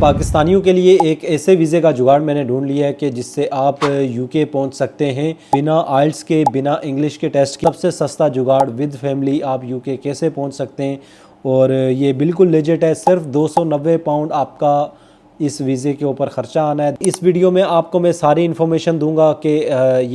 पाकिस्तानियों के लिए एक ऐसे वीज़े का जुगाड़ मैंने ढूंढ लिया है कि जिससे आप यूके पहुंच सकते हैं बिना आइल्स के, बिना इंग्लिश के टेस्ट के। सबसे सस्ता जुगाड़ विद फैमिली आप यूके कैसे पहुंच सकते हैं, और ये बिल्कुल लेजिट है। सिर्फ 290 पाउंड आपका इस वीज़े के ऊपर ख़र्चा आना है। इस वीडियो में आपको मैं सारी इन्फॉर्मेशन दूंगा कि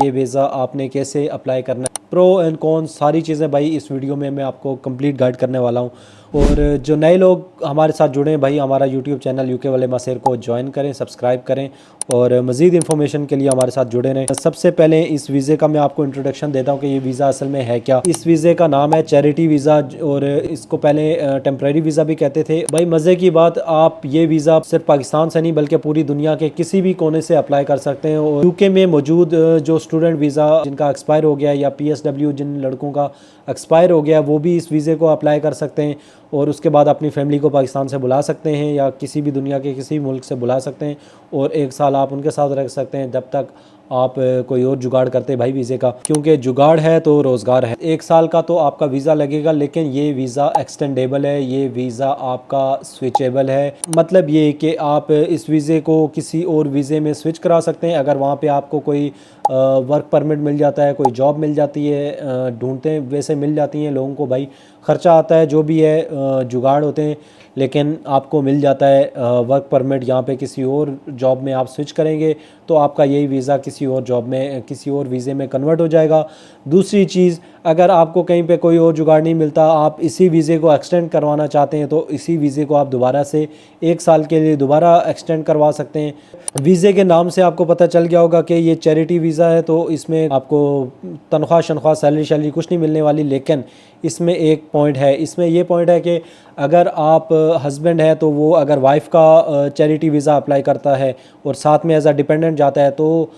ये वीज़ा आपने कैसे अप्लाई करना है, प्रो एंड कॉन सारी चीज़ें भाई इस वीडियो में मैं आपको कंप्लीट गाइड करने वाला हूँ। और जो नए लोग हमारे साथ जुड़े हैं भाई, हमारा यूट्यूब चैनल यूके वाले मासेर को ज्वाइन करें, सब्सक्राइब करें और मज़ीद इन्फॉर्मेशन के लिए हमारे साथ जुड़े रहें। सबसे पहले इस वीज़े का मैं आपको इंट्रोडक्शन देता हूँ कि ये वीज़ा असल में है क्या। इस वीज़े का नाम है चैरिटी वीज़ा, और इसको पहले टेम्प्रेरी वीज़ा भी कहते थे। भाई मज़े की बात, आप ये वीज़ा सिर्फ पाकिस्तान से नहीं बल्कि पूरी दुनिया के किसी भी कोने से अप्लाई कर सकते हैं। और यूके में मौजूद जो स्टूडेंट वीज़ा जिनका एक्सपायर हो गया, या PSW जिन लड़कों का एक्सपायर हो गया, वो भी इस वीज़े को अप्लाई कर सकते हैं और उसके बाद अपनी फैमिली को पाकिस्तान से बुला सकते हैं या किसी भी दुनिया के किसी भी मुल्क से बुला सकते हैं, और 1 साल आप उनके साथ रह सकते हैं जब तक आप कोई और जुगाड़ करते हैं भाई वीज़े का, क्योंकि जुगाड़ है तो रोज़गार है। 1 साल का तो आपका वीज़ा लगेगा, लेकिन ये वीज़ा एक्सटेंडेबल है, ये वीज़ा आपका स्विचेबल है। मतलब ये कि आप इस वीज़े को किसी और वीज़े में स्विच करा सकते हैं अगर वहाँ पे आपको कोई वर्क परमिट मिल जाता है, कोई जॉब मिल जाती है, ढूंढते हैं वैसे मिल जाती हैं लोगों को। भाई ख़र्चा आता है जो भी है, जुगाड़ होते हैं, लेकिन आपको मिल जाता है वर्क परमिट। यहाँ पे किसी और जॉब में आप स्विच करेंगे तो आपका यही वीज़ा किसी और जॉब में, किसी और वीज़े में कन्वर्ट हो जाएगा। दूसरी चीज़, अगर आपको कहीं पे कोई और जुगाड़ नहीं मिलता, आप इसी वीज़े को एक्सटेंड करवाना चाहते हैं तो इसी वीज़े को आप दोबारा से 1 साल के लिए दोबारा एक्सटेंड करवा सकते हैं। वीज़े के नाम से आपको पता चल गया होगा कि ये चैरिटी वीज़ा है, तो इसमें आपको तनख्वाह शनख्वाह सैलरी कुछ नहीं मिलने वाली। लेकिन इसमें एक पॉइंट है, इसमें ये पॉइंट है कि अगर आप हस्बैंड है तो वो अगर वाइफ का चैरिटी वीज़ा अप्लाई करता है और साथ में एज अ डिपेंडेंट जाता है, तो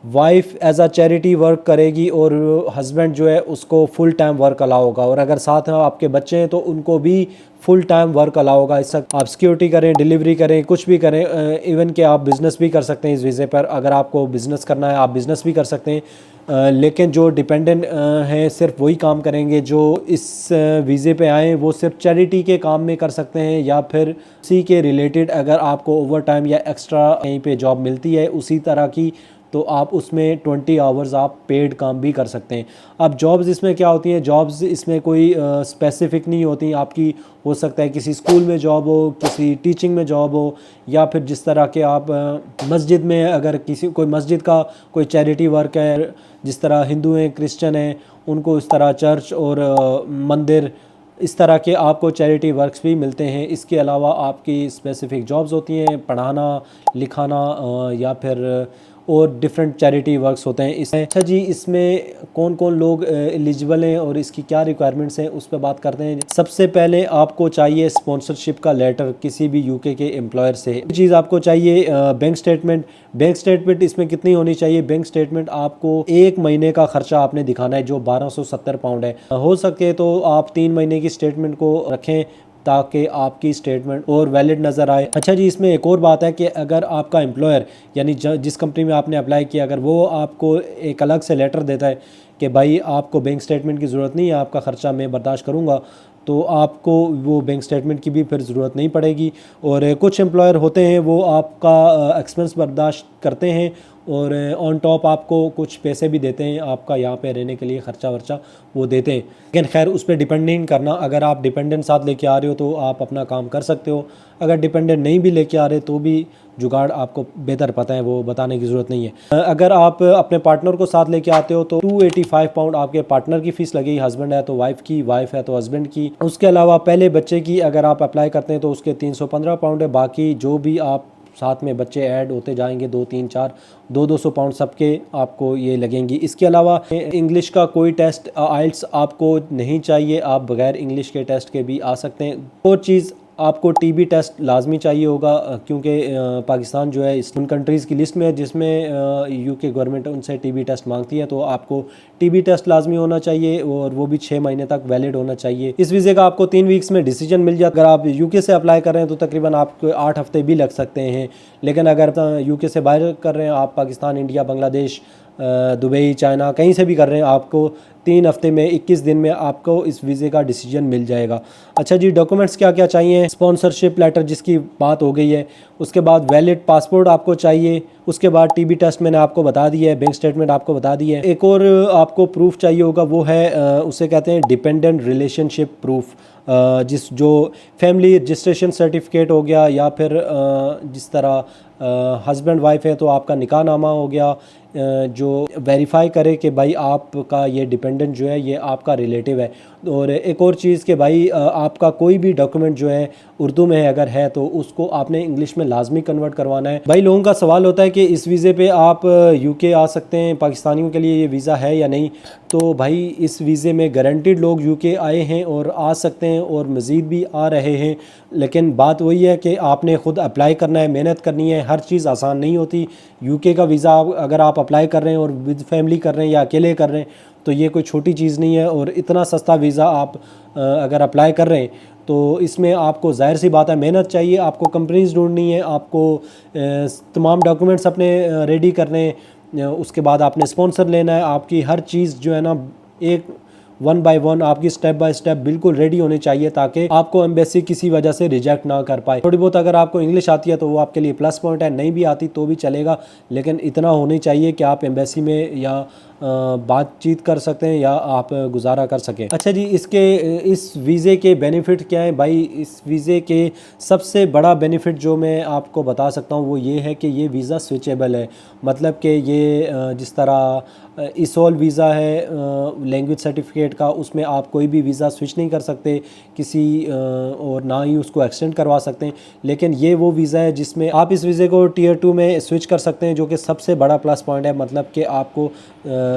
wife as a charity work करेगी और हस्बैंड जो है उसको फुल टाइम वर्क अलाउ होगा। और अगर साथ में आपके बच्चे हैं तो उनको भी फुल टाइम वर्क अलाउ होगा। इससे आप सिक्योरिटी करें, डिलीवरी करें, कुछ भी करें, इवन कि आप बिज़नेस भी कर सकते हैं इस वीज़े पर। अगर आपको बिज़नेस करना है आप बिज़नेस भी कर सकते हैं, लेकिन जो डिपेंडेंट हैं सिर्फ वही काम करेंगे। जो इस वीज़े पे आए वो सिर्फ चैरिटी के काम में कर सकते हैं, या फिर उसी के रिलेटेड अगर आपको ओवर टाइम या एक्स्ट्रा कहीं पे जॉब मिलती है उसी तरह की, तो आप उसमें 20 आवर्स आप पेड काम भी कर सकते हैं। अब जॉब्स इसमें क्या होती हैं, जॉब्स इसमें कोई स्पेसिफिक नहीं होती। आपकी हो सकता है किसी स्कूल में जॉब हो, किसी टीचिंग में जॉब हो, या फिर जिस तरह के आप मस्जिद में, अगर किसी कोई मस्जिद का कोई चैरिटी वर्क है, जिस तरह हिंदू हैं, क्रिश्चियन हैं, उनको इस तरह चर्च और मंदिर, इस तरह के आपको चैरिटी वर्क्स भी मिलते हैं। इसके अलावा आपकी स्पेसिफ़िक जॉब्स होती हैं, पढ़ाना, लिखाना, या फिर और डिफरेंट चैरिटी वर्क्स होते हैं। इसमें अच्छा जी, इसमें कौन कौन लोग एलिजिबल हैं और इसकी क्या रिक्वायरमेंट्स हैं उस पर बात करते हैं। सबसे पहले आपको चाहिए स्पॉन्सरशिप का लेटर किसी भी यूके के एम्प्लॉयर से। चीज़ आपको चाहिए बैंक स्टेटमेंट। बैंक स्टेटमेंट इसमें कितनी होनी चाहिए, बैंक स्टेटमेंट आपको 1 महीने का खर्चा आपने दिखाना है जो 1270 पाउंड है। हो सके तो आप 3 महीने की स्टेटमेंट को रखें ताकि आपकी स्टेटमेंट और वैलिड नज़र आए। अच्छा जी, इसमें एक और बात है कि अगर आपका एम्प्लॉयर यानी जिस कंपनी में आपने अप्लाई किया, अगर वो आपको एक अलग से लेटर देता है कि भाई आपको बैंक स्टेटमेंट की ज़रूरत नहीं है, आपका ख़र्चा मैं बर्दाश्त करूँगा, तो आपको वो बैंक स्टेटमेंट की भी फिर ज़रूरत नहीं पड़ेगी। और कुछ एम्प्लॉयर होते हैं वो आपका एक्सपेंस बर्दाश्त करते हैं और ऑन टॉप आपको कुछ पैसे भी देते हैं, आपका यहाँ पे रहने के लिए ख़र्चा वर्चा वो देते हैं। लेकिन खैर उस पर डिपेंड नहीं करना। अगर आप डिपेंडेंट साथ लेके आ रहे हो तो आप अपना काम कर सकते हो। अगर डिपेंडेंट नहीं भी लेके आ रहे तो भी जुगाड़ आपको बेहतर पता है, वो बताने की ज़रूरत नहीं है। अगर आप अपने पार्टनर को साथ लेके आते हो तो 285 पाउंड आपके पार्टनर की फ़ीस लगेगी। हस्बैंड है तो वाइफ की, वाइफ है तो हस्बैंड की। उसके अलावा पहले बच्चे की अगर आप अप्लाई करते हैं तो उसके 315 पाउंड है। बाकी जो भी आप साथ में बच्चे ऐड होते जाएंगे, 2 3 4 200 पाउंड सबके आपको ये लगेंगी। इसके अलावा इंग्लिश का कोई टेस्ट, आइल्स आपको नहीं चाहिए, आप बगैर इंग्लिश के टेस्ट के भी आ सकते हैं। और चीज़ आपको टीबी टेस्ट लाजमी चाहिए होगा, क्योंकि पाकिस्तान जो है उन कंट्रीज़ की लिस्ट में है जिसमें यूके गवर्नमेंट उनसे टीबी टेस्ट मांगती है, तो आपको टीबी टेस्ट लाजमी होना चाहिए और वो भी 6 महीने तक वैलिड होना चाहिए। इस वीज़े का आपको 3 वीक्स में डिसीजन मिल जाता है। अगर आप यूके से अप्लाई कर रहे हैं तो तकरीबन आपको 8 हफ्ते भी लग सकते हैं। लेकिन अगर यूके से बाहर कर रहे हैं, आप Pakistan, India, Bangladesh, Dubai, China, कहीं से भी कर रहे हैं, आपको 3 हफ्ते में 21 दिन में आपको इस वीज़े का डिसीजन मिल जाएगा। अच्छा जी, डॉक्यूमेंट्स क्या क्या चाहिए? स्पॉन्सरशिप लेटर जिसकी बात हो गई है, उसके बाद वैलिड पासपोर्ट आपको चाहिए, उसके बाद टीबी टेस्ट मैंने आपको बता दिया है, बैंक स्टेटमेंट आपको बता दिया है। एक और आपको प्रूफ चाहिए होगा, वो है उसे कहते हैं डिपेंडेंट रिलेशनशिप प्रूफ, जिस जो फैमिली रजिस्ट्रेशन सर्टिफिकेट हो गया, या फिर जिस तरह हस्बैंड वाइफ है तो आपका निकाहनामा हो गया, जो वेरीफाई करे कि भाई आपका ये डिपेंडेंट जो है ये आपका रिलेटिव है। और एक और चीज़ कि भाई आपका कोई भी डॉक्यूमेंट जो है उर्दू में है, अगर है तो उसको आपने इंग्लिश में लाजमी कन्वर्ट करवाना है। भाई लोगों का सवाल होता है कि इस वीज़े पे आप यूके आ सकते हैं, पाकिस्तानियों के लिए ये वीज़ा है या नहीं। तो भाई इस वीज़े में गारंटीड लोग यूके आए हैं और आ सकते हैं, और मज़ीद भी आ रहे हैं। लेकिन बात वही है कि आपने ख़ुद अप्लाई करना है, मेहनत करनी है, हर चीज़ आसान नहीं होती। यूके का वीज़ा अगर आप अप्लाई कर रहे हैं और विद फैमिली कर रहे हैं या अकेले कर रहे हैं तो ये कोई छोटी चीज़ नहीं है। और इतना सस्ता वीज़ा आप अगर अप्लाई कर रहे हैं तो इसमें आपको ज़ाहिर सी बात है मेहनत चाहिए, आपको कंपनीज ढूंढनी है, आपको तमाम डॉक्यूमेंट्स अपने रेडी करने हैं, उसके बाद आपने स्पॉन्सर लेना है, आपकी हर चीज़ जो है ना एक 1 बाय 1 आपकी स्टेप बाय स्टेप बिल्कुल रेडी होनी चाहिए, ताकि आपको एम्बेसी किसी वजह से रिजेक्ट ना कर पाए। थोड़ी बहुत अगर आपको इंग्लिश आती है तो वो आपके लिए प्लस पॉइंट है, नहीं भी आती तो भी चलेगा, लेकिन इतना होनी चाहिए कि आप एम्बेसी में या बातचीत कर सकते हैं या आप गुजारा कर सकें। अच्छा जी, इस वीज़े के बेनिफिट क्या है? भाई इस वीज़े के सबसे बड़ा बेनिफिट जो मैं आपको बता सकता हूँ वो ये है कि ये वीज़ा स्विचेबल है। मतलब कि ये जिस तरह इसोल वीज़ा है लैंग्वेज सर्टिफिकेट का, उसमें आप कोई भी वीज़ा स्विच नहीं कर सकते किसी और ना ही उसको एक्सटेंड करवा सकते हैं। लेकिन ये वो वीज़ा है जिसमें आप इस वीज़े को टियर 2 में स्विच कर सकते हैं, जो कि सबसे बड़ा प्लस पॉइंट है। मतलब कि आपको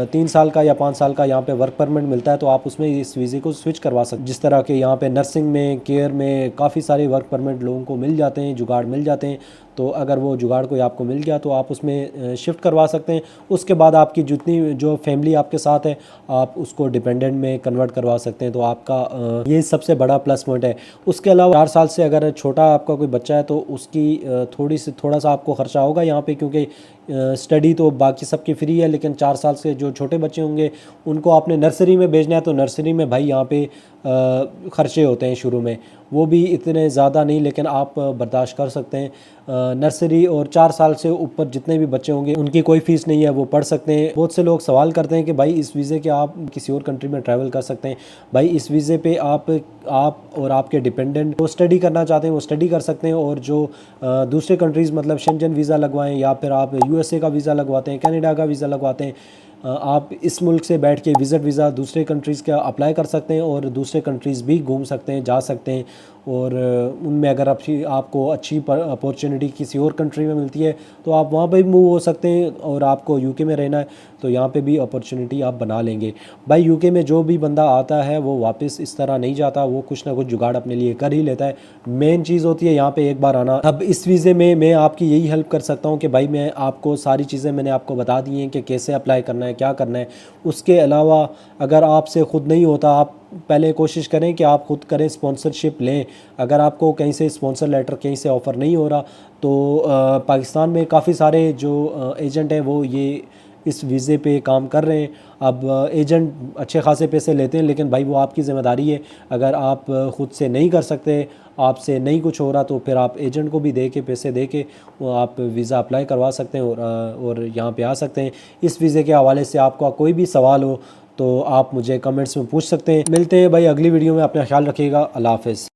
3 साल का या 5 साल का यहाँ पे वर्क परमिट मिलता है, तो आप उसमें इस वीज़े को स्विच करवा सकते हैं। जिस तरह के यहाँ पे नर्सिंग में, केयर में काफ़ी सारे वर्क परमिट लोगों को मिल जाते हैं, जुगाड़ मिल जाते हैं। तो अगर वो जुगाड़ कोई आपको मिल गया तो आप उसमें शिफ्ट करवा सकते हैं। उसके बाद आपकी जितनी जो फैमिली आपके साथ है आप उसको डिपेंडेंट में कन्वर्ट करवा सकते हैं। तो आपका ये सबसे बड़ा प्लस पॉइंट है। उसके अलावा 4 साल से अगर छोटा आपका कोई बच्चा है तो उसकी थोड़ा सा आपको ख़र्चा होगा यहाँ पे, क्योंकि स्टडी तो बाकी सबकी फ्री है, लेकिन 4 साल से जो छोटे बच्चे होंगे उनको आपने नर्सरी में भेजना है, तो नर्सरी में भाई यहाँ पे ख़र्चे होते हैं शुरू में, वो भी इतने ज़्यादा नहीं, लेकिन आप बर्दाश्त कर सकते हैं। नर्सरी और 4 साल से ऊपर जितने भी बच्चे होंगे उनकी कोई फ़ीस नहीं है, वो पढ़ सकते हैं। बहुत से लोग सवाल करते हैं कि भाई इस वीज़े के आप किसी और कंट्री में ट्रैवल कर सकते हैं। भाई इस वीज़े पे आप और आपके डिपेंडेंट वो स्टडी करना चाहते हैं वो स्टडी कर सकते हैं, और जो दूसरे कंट्रीज़ मतलब शेंजन वीज़ा लगवाएं या फिर आप यूएसए का वीज़ा लगवाते हैं, कनाडा का वीज़ा लगवाते हैं, आप इस मुल्क से बैठ के विज़िट वीज़ा दूसरे कंट्रीज़ का अप्लाई कर सकते हैं और दूसरे कंट्रीज़ भी घूम सकते हैं, जा सकते हैं। और उनमें अगर आपको अच्छी अपॉर्चुनिटी किसी और कंट्री में मिलती है तो आप वहाँ पे भी मूव हो सकते हैं, और आपको यूके में रहना है तो यहाँ पे भी अपॉर्चुनिटी आप बना लेंगे। भाई यूके में जो भी बंदा आता है वो वापस इस तरह नहीं जाता, वो कुछ ना कुछ जुगाड़ अपने लिए कर ही लेता है। मेन चीज़ होती है यहाँ पे एक बार आना। अब इस वीज़े में मैं आपकी यही हेल्प कर सकता हूँ कि भाई मैं आपको सारी चीज़ें मैंने आपको बता दी हैं कि कैसे अप्लाई करना है, क्या करना है। उसके अलावा अगर आपसे ख़ुद नहीं होता, आप पहले कोशिश करें कि आप ख़ुद करें, स्पॉन्सरशिप लें। अगर आपको कहीं से स्पॉन्सर लेटर कहीं से ऑफ़र नहीं हो रहा तो पाकिस्तान में काफ़ी सारे जो एजेंट हैं वो ये इस वीज़े पे काम कर रहे हैं। अब एजेंट अच्छे खासे पैसे लेते हैं, लेकिन भाई वो आपकी ज़िम्मेदारी है। अगर आप ख़ुद से नहीं कर सकते, आपसे नहीं कुछ हो रहा, तो फिर आप एजेंट को भी दे के पैसे दे के वो आप वीज़ा अप्लाई करवा सकते हैं और यहाँ पे आ सकते हैं। इस वीज़े के हवाले से आपका कोई भी सवाल हो तो आप मुझे कमेंट्स में पूछ सकते हैं। मिलते हैं भाई अगली वीडियो में, अपना ख्याल रखिएगा। अल्लाह हाफ़िज़।